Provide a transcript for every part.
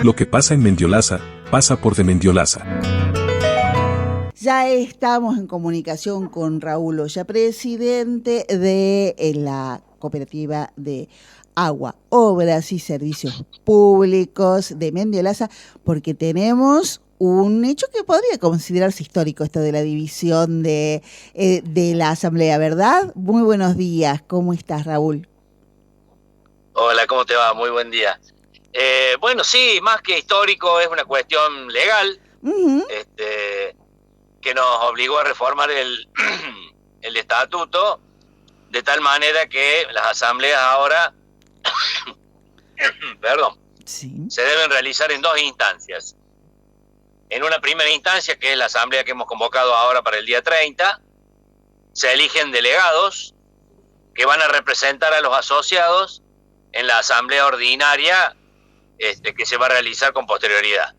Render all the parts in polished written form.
Lo que pasa en Mendiolaza, pasa por de Mendiolaza. Ya estamos en comunicación con Raúl Oya, presidente de la Cooperativa de Agua, Obras y Servicios Públicos de Mendiolaza, porque tenemos un hecho que podría considerarse histórico, esto de la división de la Asamblea, ¿verdad? Muy buenos días, ¿cómo estás, Raúl? Hola, ¿cómo te va? Muy buen día. Bueno, sí, más que histórico, es una cuestión legal, que nos obligó a reformar el estatuto, de tal manera que las asambleas ahora, perdón, sí, se deben realizar en dos instancias. En una primera instancia, que es la asamblea que hemos convocado ahora para el día 30, se eligen delegados que van a representar a los asociados en la asamblea ordinaria que se va a realizar con posterioridad.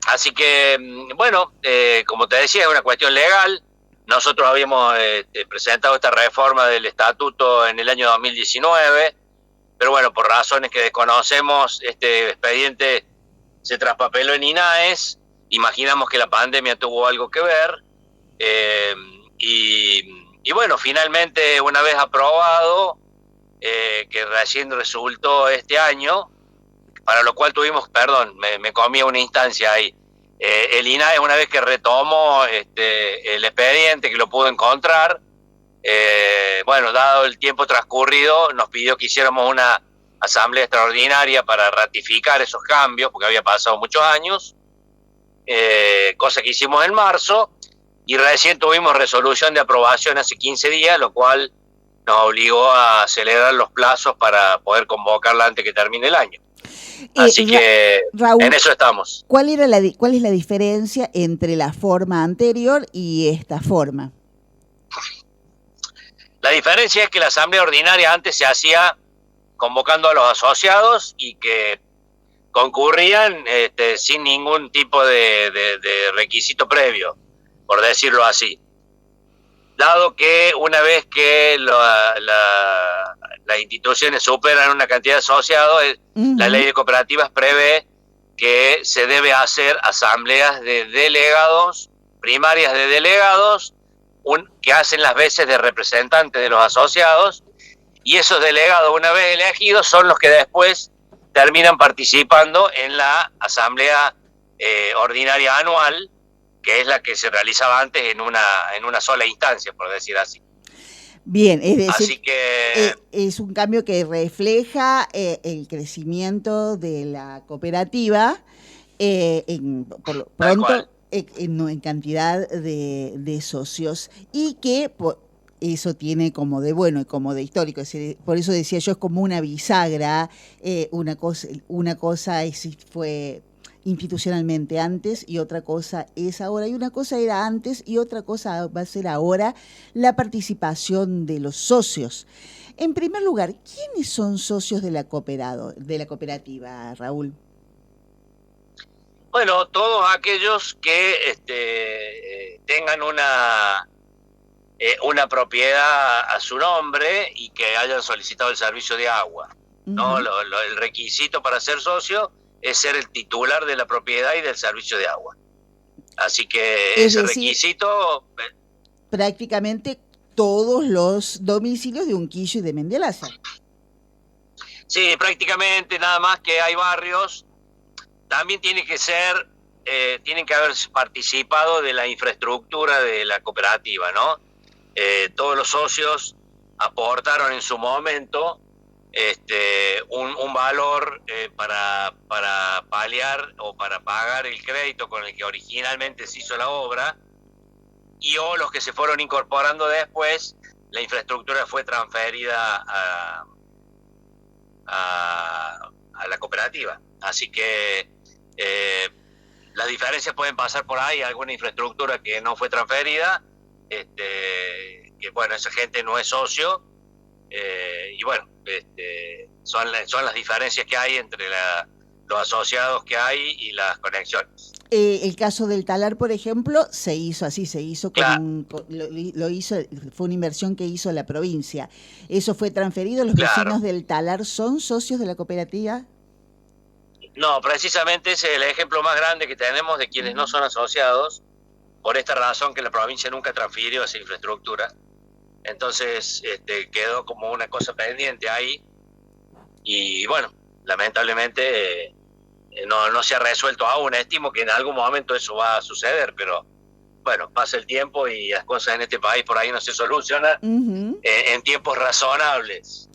Así que, bueno, como te decía, es una cuestión legal. Nosotros habíamos presentado esta reforma del estatuto en el año 2019, pero bueno, por razones que desconocemos, este expediente se traspapeló en INAES. Imaginamos que la pandemia tuvo algo que ver, y bueno, finalmente, una vez aprobado, que recién resultó este año, para lo cual tuvimos, perdón, me comí una instancia ahí. El INAES, una vez que retomó el expediente, que lo pudo encontrar, bueno, dado el tiempo transcurrido, nos pidió que hiciéramos una asamblea extraordinaria para ratificar esos cambios, porque había pasado muchos años, cosa que hicimos en marzo, y recién tuvimos resolución de aprobación hace 15 días, lo cual nos obligó a acelerar los plazos para poder convocarla antes que termine el año. Así que Raúl, en eso estamos. ¿Cuál es la diferencia entre la forma anterior y esta forma? La diferencia es que la asamblea ordinaria antes se hacía convocando a los asociados y que concurrían sin ningún tipo de requisito previo, por decirlo así. Dado que una vez que las instituciones superan una cantidad de asociados, la ley de cooperativas prevé que se debe hacer asambleas de delegados, primarias de delegados, que hacen las veces de representantes de los asociados, y esos delegados, una vez elegidos, son los que después terminan participando en la asamblea ordinaria anual, que es la que se realizaba antes en una sola instancia, por decir así. Bien, es decir, así que es un cambio que refleja el crecimiento de la cooperativa, por lo pronto, en cantidad de socios, y que eso tiene como de bueno y como de histórico. Por eso decía yo, es como una bisagra. Una cosa fue institucionalmente antes y otra cosa es ahora, y una cosa era antes y otra cosa va a ser ahora, la participación de los socios. En primer lugar, ¿quiénes son socios de la cooperativa, Raúl? Bueno, todos aquellos que tengan una propiedad a su nombre y que hayan solicitado el servicio de agua, ¿no? El requisito para ser socio es ser el titular de la propiedad y del servicio de agua. Así que ese requisito... prácticamente todos los domicilios de Unquillo y de Mendiolaza. Sí, prácticamente, nada más que hay barrios. También tienen que haber participado de la infraestructura de la cooperativa, ¿no? Todos los socios aportaron en su momento un valor para paliar o para pagar el crédito con el que originalmente se hizo la obra, y los que se fueron incorporando después, la infraestructura fue transferida a la cooperativa. Así que las diferencias pueden pasar por ahí, alguna infraestructura que no fue transferida, que bueno, esa gente no es socio, y bueno, son las diferencias que hay entre los asociados que hay y las conexiones. El caso del talar, por ejemplo, se hizo así, Claro. lo hizo, fue una inversión que hizo la provincia. ¿Eso fue transferido? ¿Los Claro. vecinos del talar son socios de la cooperativa? No, precisamente ese es el ejemplo más grande que tenemos de quienes no son asociados, por esta razón que la provincia nunca transfirió esa infraestructura. Entonces quedó como una cosa pendiente ahí y bueno, lamentablemente no se ha resuelto aún. Estimo que en algún momento eso va a suceder, pero bueno, pasa el tiempo y las cosas en este país por ahí no se solucionan en tiempos razonables.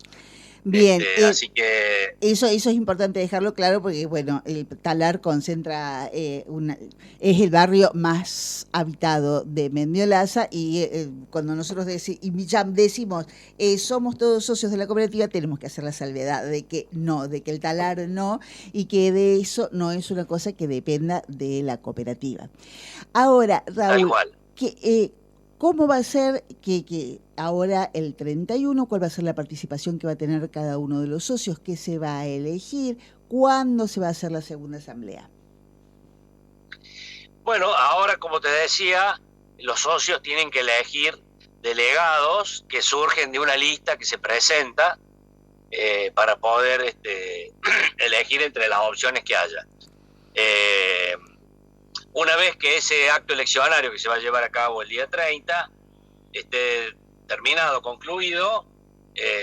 Bien, Así que eso es importante dejarlo claro porque, bueno, el Talar concentra, es el barrio más habitado de Mendiolaza y cuando nosotros decimos somos todos socios de la cooperativa, tenemos que hacer la salvedad de que no, de que el Talar no, y que de eso no es una cosa que dependa de la cooperativa. Ahora, Raúl, ¿cómo va a ser que ahora el 31, cuál va a ser la participación que va a tener cada uno de los socios? ¿Qué se va a elegir? ¿Cuándo se va a hacer la segunda asamblea? Bueno, ahora, como te decía, los socios tienen que elegir delegados que surgen de una lista que se presenta para poder elegir entre las opciones que haya. Una vez que ese acto eleccionario que se va a llevar a cabo el día 30 esté terminado, concluido,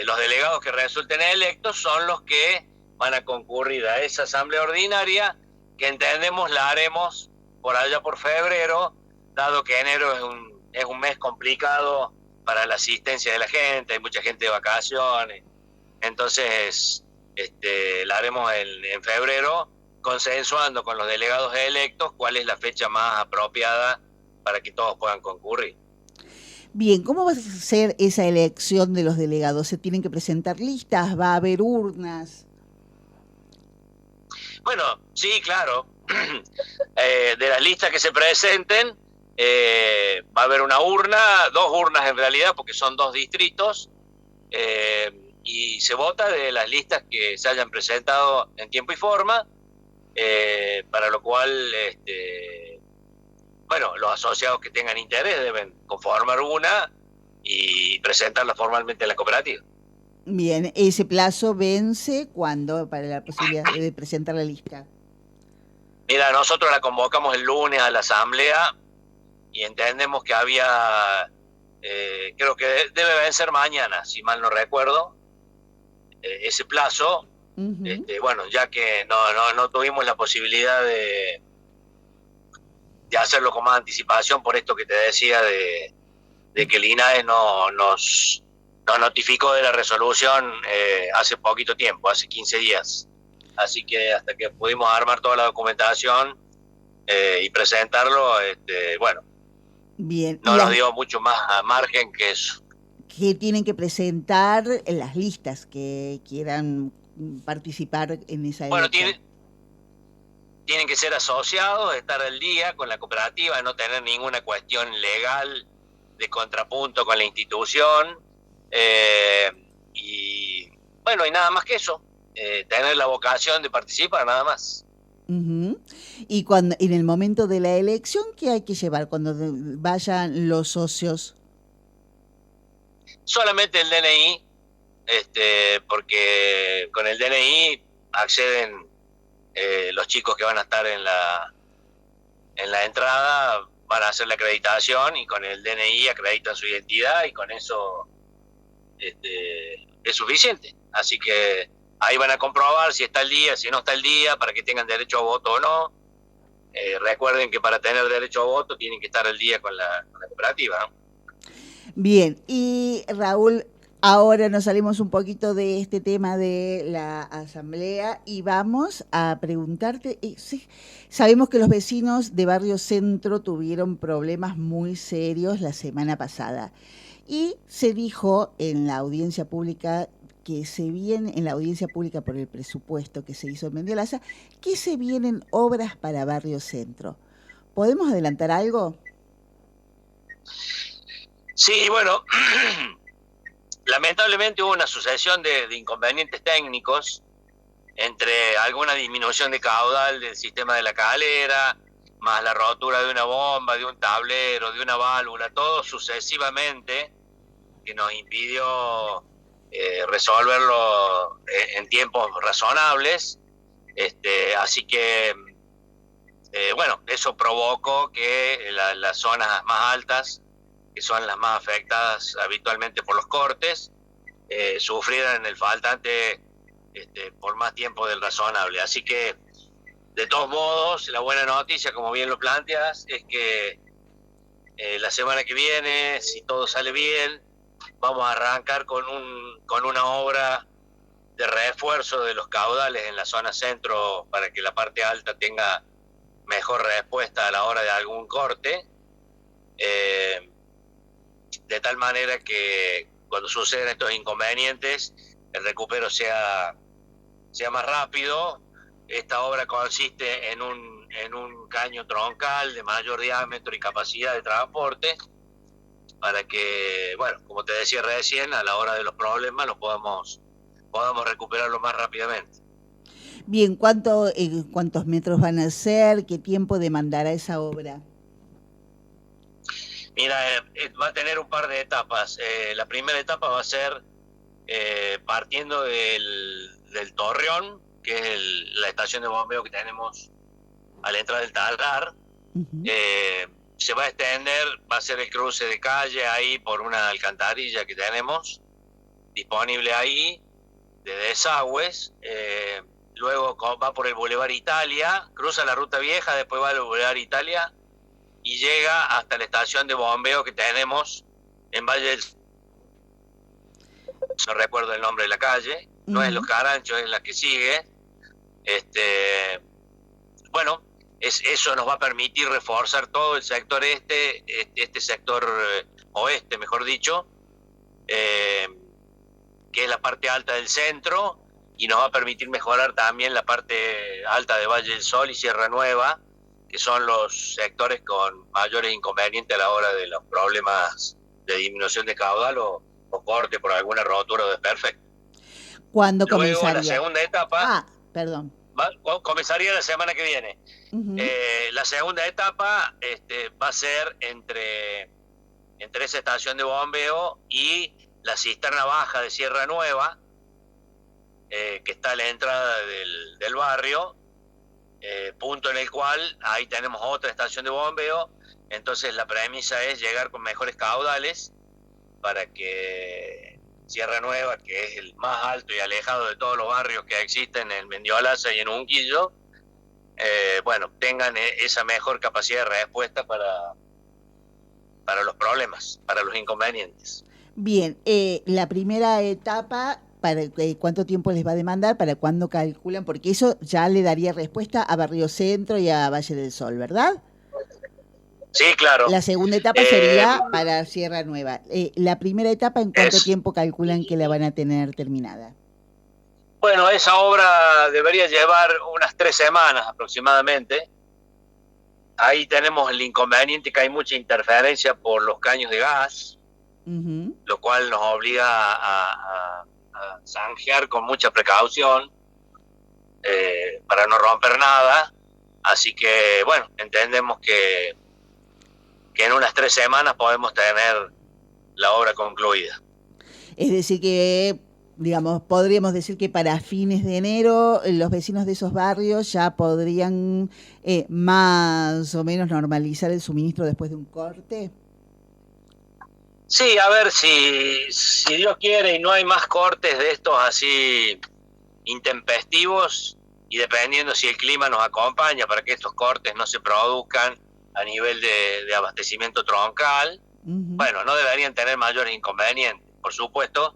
los delegados que resulten electos son los que van a concurrir a esa asamblea ordinaria, que entendemos la haremos por allá por febrero, dado que enero es un mes complicado para la asistencia de la gente, hay mucha gente de vacaciones, entonces la haremos en febrero, consensuando con los delegados electos cuál es la fecha más apropiada para que todos puedan concurrir. Bien, ¿cómo va a ser esa elección de los delegados? ¿Se tienen que presentar listas? ¿Va a haber urnas? Bueno, sí, claro. De las listas que se presenten, va a haber una urna, dos urnas en realidad, porque son dos distritos, y se vota de las listas que se hayan presentado en tiempo y forma, para lo cual los asociados que tengan interés deben conformar una y presentarla formalmente en la cooperativa. Bien, ¿ese plazo vence cuándo para la posibilidad de presentar la lista? Mira, nosotros la convocamos el lunes a la asamblea y entendemos que había, creo que debe vencer mañana, si mal no recuerdo, ese plazo. Ya que no tuvimos la posibilidad de hacerlo con más anticipación por esto que te decía de que el INAE nos notificó de la resolución hace poquito tiempo, hace 15 días. Así que hasta que pudimos armar toda la documentación y presentarlo, bien. No nos dio mucho más margen que eso. ¿Qué tienen que presentar las listas que quieran participar en esa elección? Bueno, tienen que ser asociados, estar al día con la cooperativa, no tener ninguna cuestión legal de contrapunto con la institución, y nada más que eso, tener la vocación de participar, nada más. Y cuando en el momento de la elección, ¿qué hay que llevar cuando vayan los socios? Solamente el DNI, porque con el DNI acceden los chicos que van a estar en la entrada, van a hacer la acreditación y con el DNI acreditan su identidad y con eso es suficiente. Así que ahí van a comprobar si está al día, si no está al día, para que tengan derecho a voto o no. Recuerden que para tener derecho a voto tienen que estar al día con la cooperativa, ¿no? Bien, y Raúl, ahora nos salimos un poquito de este tema de la asamblea y vamos a preguntarte, sabemos que los vecinos de Barrio Centro tuvieron problemas muy serios la semana pasada y se dijo en la audiencia pública por el presupuesto que se hizo en Mendiolaza, que se vienen obras para Barrio Centro. ¿Podemos adelantar algo? Sí, bueno, lamentablemente hubo una sucesión de inconvenientes técnicos entre alguna disminución de caudal del sistema de la calera, más la rotura de una bomba, de un tablero, de una válvula, todo sucesivamente, que nos impidió resolverlo en tiempos razonables. Así que, bueno, eso provocó que las zonas más altas, que son las más afectadas habitualmente por los cortes, sufrieran el faltante por más tiempo del razonable. Así que, de todos modos, la buena noticia, como bien lo planteas, es que la semana que viene, si todo sale bien, vamos a arrancar con una obra de refuerzo de los caudales en la zona centro para que la parte alta tenga mejor respuesta a la hora de algún corte, de tal manera que cuando suceden estos inconvenientes el recupero sea más rápido. Esta obra consiste en un caño troncal de mayor diámetro y capacidad de transporte para que, bueno, como te decía recién, a la hora de los problemas los podamos recuperarlo más rápidamente. Bien, ¿cuántos metros van a ser? ¿Qué tiempo demandará esa obra? Mira, va a tener un par de etapas. La primera etapa va a ser partiendo del Torreón, que es la estación de bombeo que tenemos a la entrada del Talar. Uh-huh. Se va a extender, va a ser el cruce de calle ahí por una alcantarilla que tenemos disponible ahí, de desagües. Luego va por el Boulevard Italia, cruza la Ruta Vieja, después va al Boulevard Italia y llega hasta la estación de bombeo que tenemos en Valle del... No recuerdo el nombre de la calle, no es Los Caranchos, es la que sigue. Bueno, eso nos va a permitir reforzar todo el sector este sector oeste, mejor dicho, que es la parte alta del centro, y nos va a permitir mejorar también la parte alta de Valle del Sol y Sierra Nueva, que son los sectores con mayores inconvenientes a la hora de los problemas de disminución de caudal o corte por alguna rotura o desperfecto. ¿Cuándo comenzaría? Luego, la segunda etapa... perdón. Comenzaría la semana que viene. Uh-huh. La segunda etapa va a ser entre esa estación de bombeo y la cisterna baja de Sierra Nueva, que está a la entrada del barrio, punto en el cual ahí tenemos otra estación de bombeo. Entonces la premisa es llegar con mejores caudales para que Sierra Nueva, que es el más alto y alejado de todos los barrios que existen en Mendiolaza y en Unquillo, bueno, tengan esa mejor capacidad de respuesta para los problemas, para los inconvenientes. Bien, la primera etapa, ¿cuánto tiempo les va a demandar? ¿Para cuándo calculan? Porque eso ya le daría respuesta a Barrio Centro y a Valle del Sol, ¿verdad? Sí, claro. La segunda etapa sería para Sierra Nueva. La primera etapa, ¿en cuánto tiempo calculan que la van a tener terminada? Bueno, esa obra debería llevar unas 3 semanas aproximadamente. Ahí tenemos el inconveniente que hay mucha interferencia por los caños de gas, uh-huh, lo cual nos obliga a zanjear con mucha precaución para no romper nada. Así que, bueno, entendemos que en unas 3 semanas podemos tener la obra concluida. Es decir que, digamos, podríamos decir que para fines de enero los vecinos de esos barrios ya podrían más o menos normalizar el suministro después de un corte. Sí, a ver, si Dios quiere y no hay más cortes de estos así intempestivos, y dependiendo si el clima nos acompaña para que estos cortes no se produzcan a nivel de abastecimiento troncal, uh-huh, bueno, no deberían tener mayores inconvenientes. Por supuesto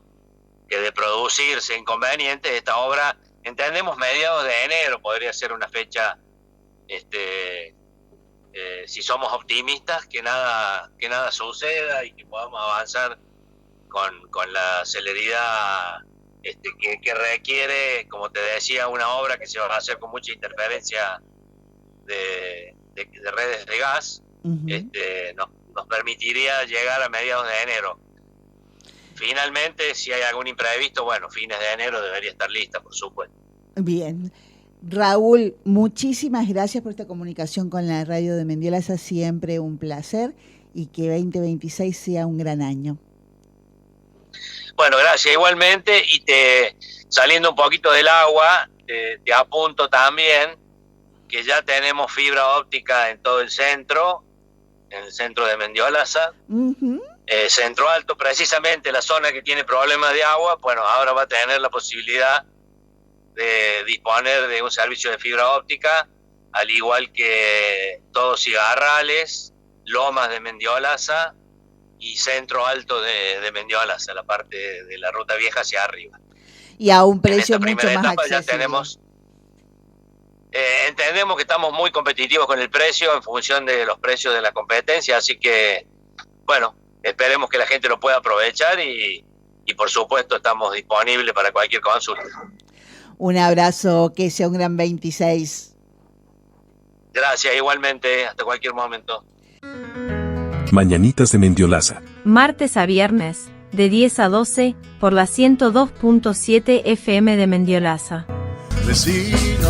que de producirse inconvenientes, esta obra, entendemos mediados de enero, podría ser una fecha, si somos optimistas, que nada suceda y que podamos avanzar con la celeridad que requiere, como te decía, una obra que se va a hacer con mucha interferencia de redes de gas. Uh-huh. Nos permitiría llegar a mediados de enero. Finalmente, si hay algún imprevisto, bueno, fines de enero debería estar lista, por supuesto. Bien. Raúl, muchísimas gracias por esta comunicación con la radio de Mendiolaza, siempre un placer y que 2026 sea un gran año. Bueno, gracias igualmente y saliendo un poquito del agua, te apunto también que ya tenemos fibra óptica en todo el centro de Mendiolaza. Uh-huh. Centro Alto, precisamente la zona que tiene problemas de agua, bueno, ahora va a tener la posibilidad de disponer de un servicio de fibra óptica, al igual que Todos y Garrales, Lomas de Mendiolaza y Centro Alto de Mendiolaza, la parte de la ruta vieja hacia arriba. Y a un precio mucho más accesible. Ya tenemos, entendemos que estamos muy competitivos con el precio en función de los precios de la competencia, así que, bueno, esperemos que la gente lo pueda aprovechar y por supuesto estamos disponibles para cualquier consulta. Un abrazo, que sea un gran 26. Gracias, igualmente, hasta cualquier momento. Mañanitas de Mendiolaza. Martes a viernes, de 10 a 12, por la 102.7 FM de Mendiolaza. Vecino.